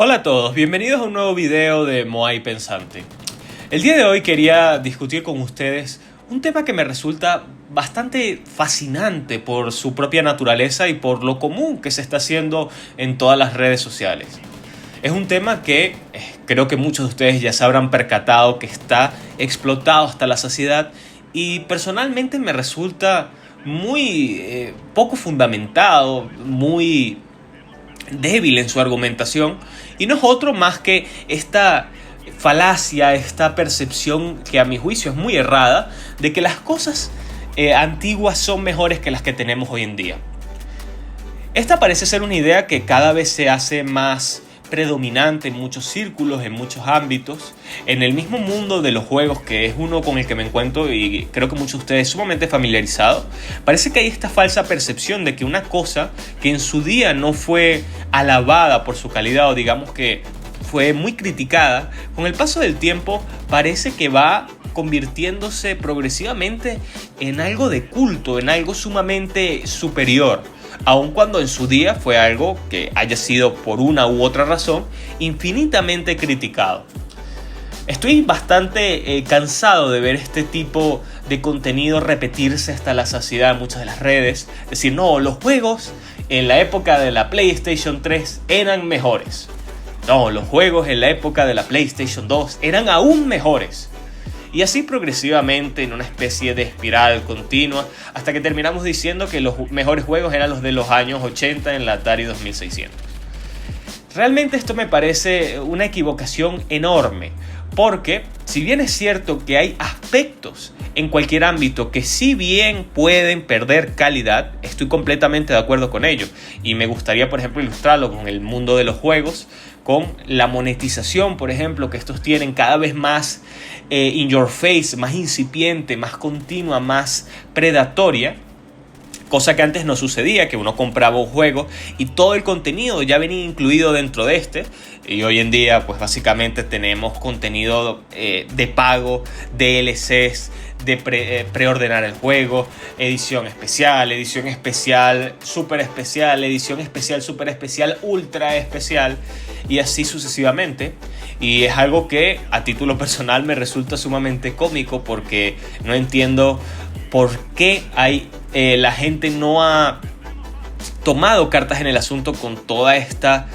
Hola a todos, bienvenidos a un nuevo video de Moai Pensante. El día de hoy quería discutir con ustedes un tema que me resulta bastante fascinante por su propia naturaleza y por lo común que se está haciendo en todas las redes sociales. Es un tema que creo que muchos de ustedes ya se habrán percatado que está explotado hasta la saciedad y personalmente me resulta muy poco fundamentado, muy débil en su argumentación, y no es otro más que esta falacia, esta percepción que a mi juicio es muy errada de que las cosas antiguas son mejores que las que tenemos hoy en día. Esta parece ser una idea que cada vez se hace más predominante en muchos círculos, en muchos ámbitos, en el mismo mundo de los juegos, que es uno con el que me encuentro y creo que muchos de ustedes sumamente familiarizados. Parece que hay esta falsa percepción de que una cosa que en su día no fue alabada por su calidad, o digamos que fue muy criticada, con el paso del tiempo parece que va convirtiéndose progresivamente en algo de culto, en algo sumamente superior, aun cuando en su día fue algo que haya sido por una u otra razón infinitamente criticado. Estoy bastante cansado de ver este tipo de contenido repetirse hasta la saciedad en muchas de las redes. Decir, no, los juegos en la época de la PlayStation 3 eran mejores. No, los juegos en la época de la PlayStation 2 eran aún mejores. Y así progresivamente en una especie de espiral continua hasta que terminamos diciendo que los mejores juegos eran los de los años 80 en la Atari 2600. Realmente esto me parece una equivocación enorme, porque si bien es cierto que hay aspectos en cualquier ámbito que si bien pueden perder calidad, estoy completamente de acuerdo con ello. Y me gustaría, por ejemplo, ilustrarlo con el mundo de los juegos, con la monetización, por ejemplo, que estos tienen cada vez más in your face, más incipiente, más continua, más predatoria. Cosa que antes no sucedía, que uno compraba un juego y todo el contenido ya venía incluido dentro de este. Y hoy en día, pues básicamente tenemos contenido de pago, DLCs, de preordenar el juego, edición especial, super especial, edición especial, super especial, ultra especial, y así sucesivamente. Y es algo que a título personal me resulta sumamente cómico, porque no entiendo por qué la gente no ha tomado cartas en el asunto con toda esta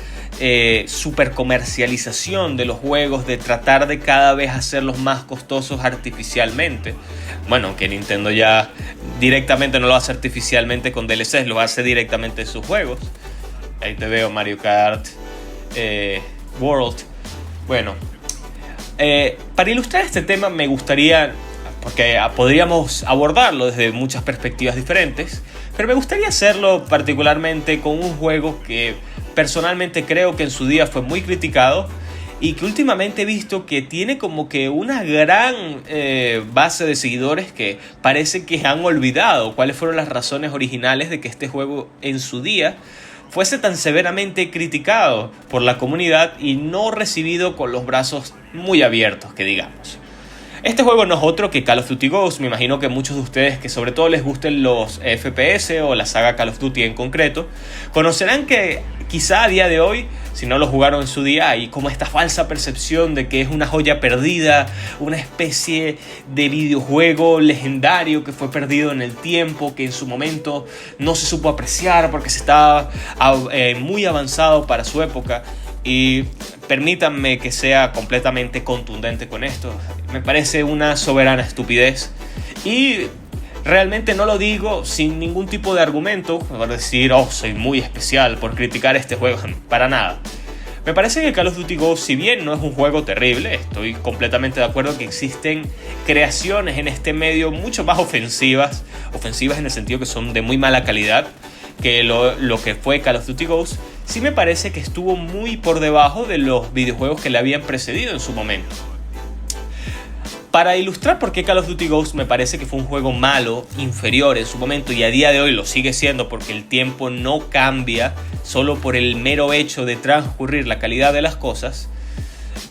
super comercialización de los juegos, de tratar de cada vez hacerlos más costosos artificialmente. Bueno, que Nintendo ya directamente no lo hace artificialmente con DLCs, lo hace directamente en sus juegos. Ahí te veo, Mario Kart World. Bueno, para ilustrar este tema me gustaría, porque podríamos abordarlo desde muchas perspectivas diferentes, pero me gustaría hacerlo particularmente con un juego que personalmente creo que en su día fue muy criticado y que últimamente he visto que tiene como que una gran base de seguidores que parece que han olvidado cuáles fueron las razones originales de que este juego en su día fuese tan severamente criticado por la comunidad y no recibido con los brazos muy abiertos, que digamos. Este juego no es otro que Call of Duty Ghosts. Me imagino que muchos de ustedes, que sobre todo les gusten los FPS o la saga Call of Duty en concreto, conocerán que quizá a día de hoy, si no lo jugaron en su día, hay como esta falsa percepción de que es una joya perdida, una especie de videojuego legendario que fue perdido en el tiempo, que en su momento no se supo apreciar porque se estaba muy avanzado para su época. Y permítanme que sea completamente contundente con esto. Me parece una soberana estupidez. Y realmente no lo digo sin ningún tipo de argumento, para decir, oh, soy muy especial por criticar este juego. Para nada. Me parece que Call of Duty Ghosts, si bien no es un juego terrible, estoy completamente de acuerdo que existen creaciones en este medio mucho más ofensivas en el sentido que son de muy mala calidad que lo que fue Call of Duty Ghosts. Sí me parece que estuvo muy por debajo de los videojuegos que le habían precedido en su momento. Para ilustrar por qué Call of Duty Ghosts me parece que fue un juego malo, inferior en su momento, y a día de hoy lo sigue siendo porque el tiempo no cambia solo por el mero hecho de transcurrir la calidad de las cosas,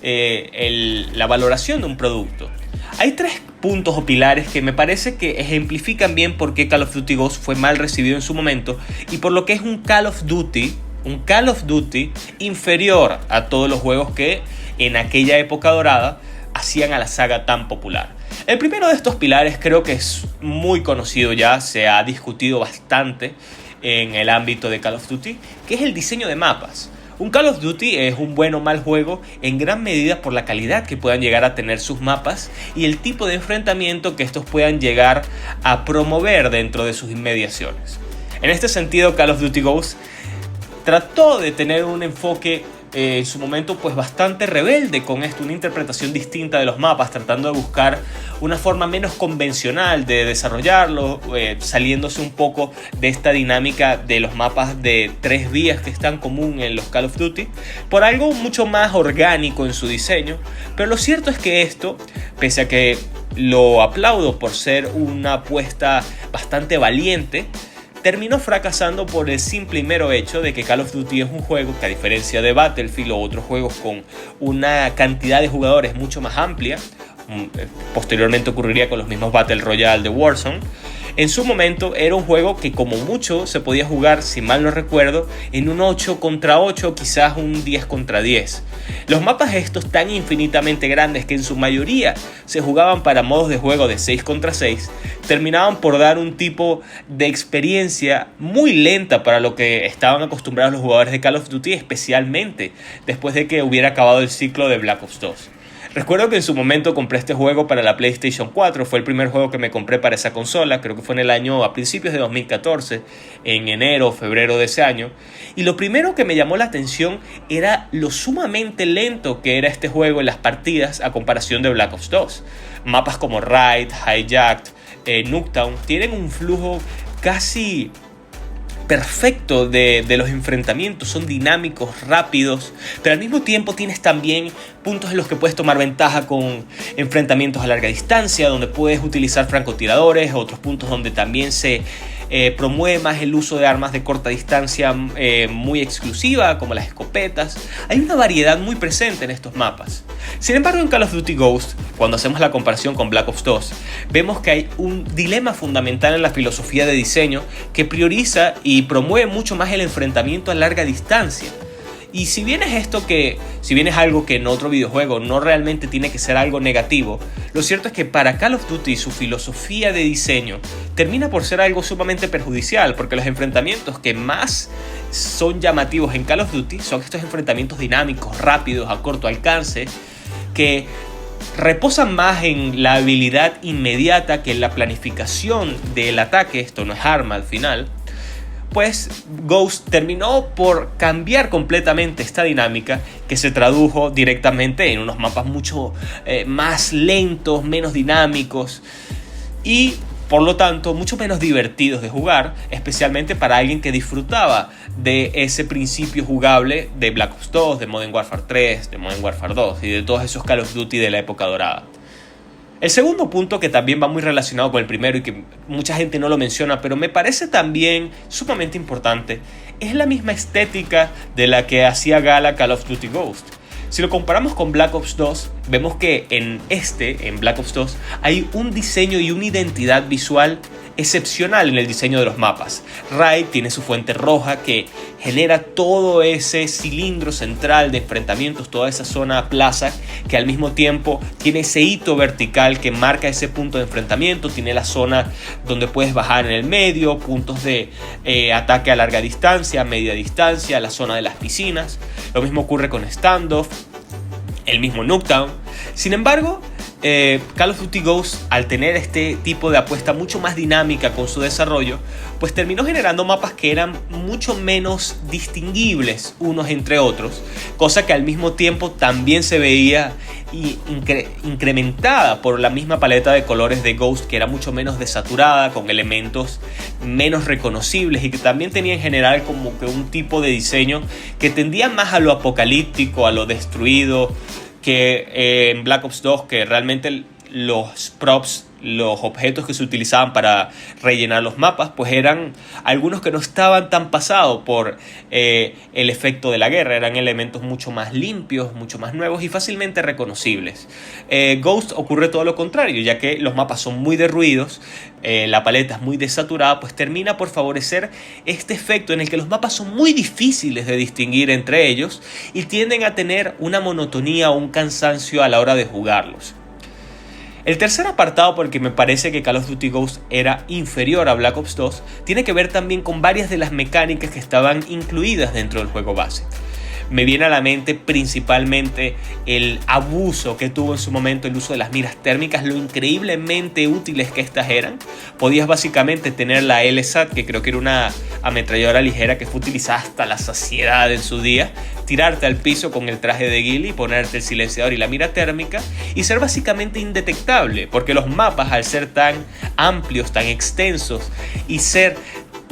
la valoración de un producto. Hay tres puntos o pilares que me parece que ejemplifican bien por qué Call of Duty Ghosts fue mal recibido en su momento y por lo que es un Call of Duty un Call of Duty inferior a todos los juegos que en aquella época dorada hacían a la saga tan popular. El primero de estos pilares creo que es muy conocido ya, se ha discutido bastante en el ámbito de Call of Duty, que es el diseño de mapas. Un Call of Duty es un buen o mal juego en gran medida por la calidad que puedan llegar a tener sus mapas y el tipo de enfrentamiento que estos puedan llegar a promover dentro de sus inmediaciones. En este sentido, Call of Duty Ghosts trató de tener un enfoque en su momento pues bastante rebelde con esto, una interpretación distinta de los mapas, tratando de buscar una forma menos convencional de desarrollarlo, saliéndose un poco de esta dinámica de los mapas de 3 vías que es tan común en los Call of Duty, por algo mucho más orgánico en su diseño. Pero lo cierto es que esto, pese a que lo aplaudo por ser una apuesta bastante valiente, terminó fracasando por el simple y mero hecho de que Call of Duty es un juego que, a diferencia de Battlefield o otros juegos con una cantidad de jugadores mucho más amplia, posteriormente ocurriría con los mismos Battle Royale de Warzone, en su momento era un juego que como mucho se podía jugar, si mal no recuerdo, en un 8 contra 8, quizás un 10 contra 10. Los mapas estos tan infinitamente grandes que en su mayoría se jugaban para modos de juego de 6 contra 6, terminaban por dar un tipo de experiencia muy lenta para lo que estaban acostumbrados los jugadores de Call of Duty, especialmente después de que hubiera acabado el ciclo de Black Ops 2. Recuerdo que en su momento compré este juego para la PlayStation 4, fue el primer juego que me compré para esa consola, creo que fue en el año a principios de 2014, en enero o febrero de ese año, y lo primero que me llamó la atención era lo sumamente lento que era este juego en las partidas a comparación de Black Ops 2. Mapas como Raid, Hijacked, Nuketown tienen un flujo casi perfecto de los enfrentamientos, son dinámicos, rápidos, pero al mismo tiempo tienes también puntos en los que puedes tomar ventaja con enfrentamientos a larga distancia, donde puedes utilizar francotiradores, otros puntos donde también se promueve más el uso de armas de corta distancia muy exclusiva, como las escopetas. Hay una variedad muy presente en estos mapas. Sin embargo, en Call of Duty Ghosts, cuando hacemos la comparación con Black Ops 2, vemos que hay un dilema fundamental en la filosofía de diseño que prioriza y promueve mucho más el enfrentamiento a larga distancia. Y si bien es algo que en otro videojuego no realmente tiene que ser algo negativo, lo cierto es que para Call of Duty su filosofía de diseño termina por ser algo sumamente perjudicial, porque los enfrentamientos que más son llamativos en Call of Duty son estos enfrentamientos dinámicos, rápidos, a corto alcance, que reposan más en la habilidad inmediata que en la planificación del ataque. Esto no es arma al final. Pues Ghost terminó por cambiar completamente esta dinámica, que se tradujo directamente en unos mapas mucho más lentos, menos dinámicos y por lo tanto mucho menos divertidos de jugar, especialmente para alguien que disfrutaba de ese principio jugable de Black Ops 2, de Modern Warfare 3, de Modern Warfare 2 y de todos esos Call of Duty de la época dorada. El segundo punto, que también va muy relacionado con el primero y que mucha gente no lo menciona, pero me parece también sumamente importante, es la misma estética de la que hacía gala Call of Duty Ghost. Si lo comparamos con Black Ops 2, vemos que en Black Ops 2, hay un diseño y una identidad visual excepcional en el diseño de los mapas. Raid tiene su fuente roja que genera todo ese cilindro central de enfrentamientos, toda esa zona plaza, que al mismo tiempo tiene ese hito vertical que marca ese punto de enfrentamiento, tiene la zona donde puedes bajar en el medio, puntos de ataque a larga distancia, media distancia, la zona de las piscinas. Lo mismo ocurre con Standoff, el mismo Nuketown. Sin embargo, Call of Duty Ghosts, al tener este tipo de apuesta mucho más dinámica con su desarrollo, pues terminó generando mapas que eran mucho menos distinguibles unos entre otros, cosa que al mismo tiempo también se veía incrementada por la misma paleta de colores de Ghost, que era mucho menos desaturada, con elementos menos reconocibles y que también tenía en general como que un tipo de diseño que tendía más a lo apocalíptico, a lo destruido, que en Black Ops 2, que realmente los props los objetos que se utilizaban para rellenar los mapas, pues eran algunos que no estaban tan pasados por el efecto de la guerra. Eran elementos mucho más limpios, mucho más nuevos y fácilmente reconocibles. Ghost ocurre todo lo contrario, ya que los mapas son muy derruidos, la paleta es muy desaturada, pues termina por favorecer este efecto en el que los mapas son muy difíciles de distinguir entre ellos y tienden a tener una monotonía o un cansancio a la hora de jugarlos. El tercer apartado por el que me parece que Call of Duty Ghost era inferior a Black Ops 2 tiene que ver también con varias de las mecánicas que estaban incluidas dentro del juego base. Me viene a la mente principalmente el abuso que tuvo en su momento el uso de las miras térmicas, lo increíblemente útiles que estas eran. Podías básicamente tener la LSAT, que creo que era una ametralladora ligera que fue utilizada hasta la saciedad en su día, tirarte al piso con el traje de ghillie, ponerte el silenciador y la mira térmica y ser básicamente indetectable, porque los mapas, al ser tan amplios, tan extensos y ser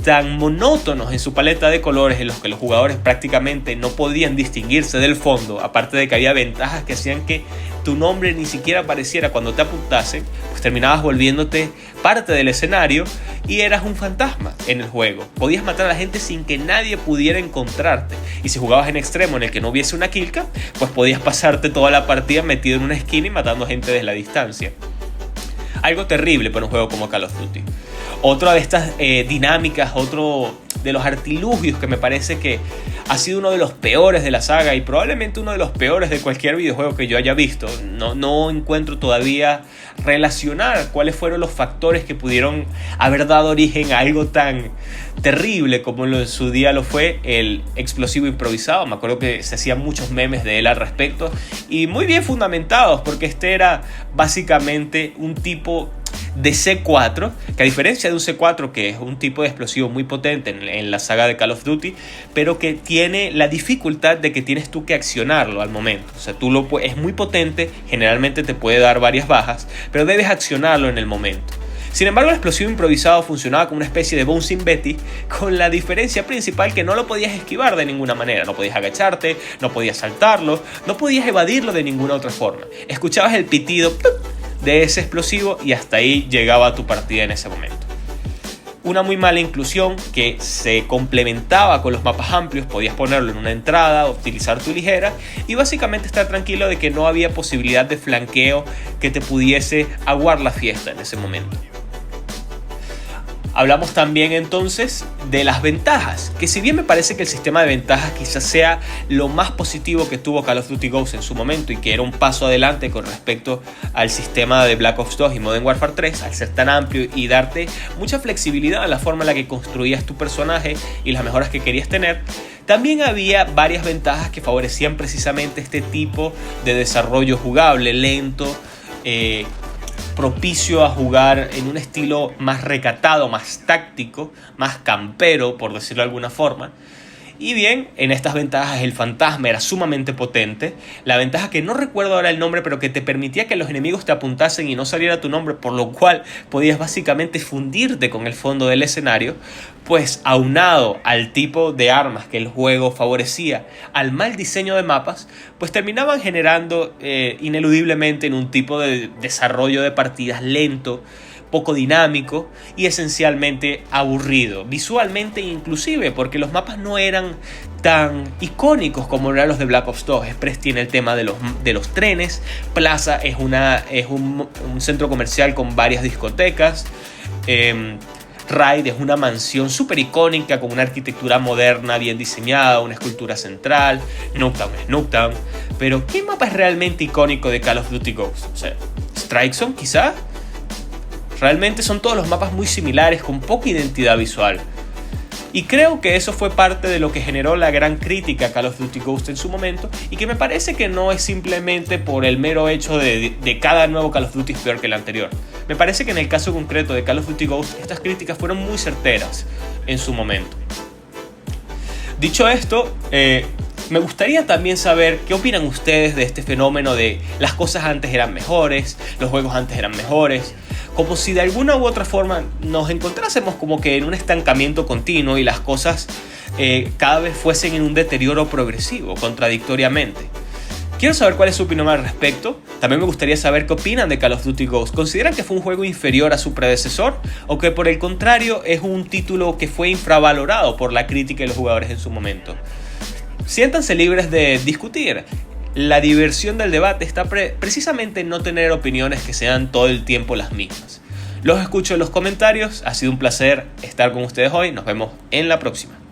tan monótonos en su paleta de colores, en los que los jugadores prácticamente no podían distinguirse del fondo, aparte de que había ventajas que hacían que tu nombre ni siquiera apareciera cuando te apuntasen, pues terminabas volviéndote parte del escenario y eras un fantasma en el juego. Podías matar a la gente sin que nadie pudiera encontrarte, y si jugabas en extremo en el que no hubiese una killcam, pues podías pasarte toda la partida metido en una esquina y matando gente desde la distancia. Algo terrible para un juego como Call of Duty. Otra de estas dinámicas, otro de los artilugios que me parece que ha sido uno de los peores de la saga y probablemente uno de los peores de cualquier videojuego que yo haya visto. No encuentro todavía relacionar cuáles fueron los factores que pudieron haber dado origen a algo tan terrible como en su día lo fue el explosivo improvisado. Me acuerdo que se hacían muchos memes de él al respecto y muy bien fundamentados, porque este era básicamente un tipo de C4, que a diferencia de un C4, que es un tipo de explosivo muy potente en la saga de Call of Duty, pero que tiene la dificultad de que tienes tú que accionarlo al momento. O sea, es muy potente, generalmente te puede dar varias bajas, pero debes accionarlo en el momento. Sin embargo, el explosivo improvisado funcionaba como una especie de Bouncing Betty, con la diferencia principal que no lo podías esquivar de ninguna manera. No podías agacharte, no podías saltarlo, no podías evadirlo de ninguna otra forma. Escuchabas el pitido de ese explosivo y hasta ahí llegaba tu partida en ese momento. Una muy mala inclusión que se complementaba con los mapas amplios. Podías ponerlo en una entrada, utilizar tu ligera y básicamente estar tranquilo de que no había posibilidad de flanqueo que te pudiese aguar la fiesta en ese momento. Hablamos también entonces de las ventajas, que si bien me parece que el sistema de ventajas quizás sea lo más positivo que tuvo Call of Duty Ghost en su momento y que era un paso adelante con respecto al sistema de Black Ops 2 y Modern Warfare 3, al ser tan amplio y darte mucha flexibilidad en la forma en la que construías tu personaje y las mejoras que querías tener, también había varias ventajas que favorecían precisamente este tipo de desarrollo jugable, lento, propicio a jugar en un estilo más recatado, más táctico, más campero, por decirlo de alguna forma. Y bien, en estas ventajas el fantasma era sumamente potente. La ventaja que no recuerdo ahora el nombre, pero que te permitía que los enemigos te apuntasen y no saliera tu nombre, por lo cual podías básicamente fundirte con el fondo del escenario, pues aunado al tipo de armas que el juego favorecía, al mal diseño de mapas, pues terminaban generando ineludiblemente en un tipo de desarrollo de partidas lento, poco dinámico y esencialmente aburrido, visualmente inclusive, porque los mapas no eran tan icónicos como eran los de Black Ops 2. Express tiene el tema de los trenes, Plaza es un centro comercial con varias discotecas, Raid es una mansión súper icónica con una arquitectura moderna bien diseñada, una escultura central, Nuketown es Nuketown, pero ¿qué mapa es realmente icónico de Call of Duty Ghost? O sea, Strike Zone quizá. Realmente son todos los mapas muy similares, con poca identidad visual. Y creo que eso fue parte de lo que generó la gran crítica a Call of Duty Ghost en su momento, y que me parece que no es simplemente por el mero hecho de cada nuevo Call of Duty es peor que el anterior. Me parece que en el caso concreto de Call of Duty Ghost, estas críticas fueron muy certeras en su momento. Dicho esto, me gustaría también saber qué opinan ustedes de este fenómeno de las cosas antes eran mejores, los juegos antes eran mejores, como si de alguna u otra forma nos encontrásemos como que en un estancamiento continuo y las cosas cada vez fuesen en un deterioro progresivo, contradictoriamente. Quiero saber cuál es su opinión al respecto. También me gustaría saber qué opinan de Call of Duty Ghosts. ¿Consideran que fue un juego inferior a su predecesor o que por el contrario es un título que fue infravalorado por la crítica y los jugadores en su momento? Siéntanse libres de discutir. La diversión del debate está precisamente en no tener opiniones que sean todo el tiempo las mismas. Los escucho en los comentarios. Ha sido un placer estar con ustedes hoy. Nos vemos en la próxima.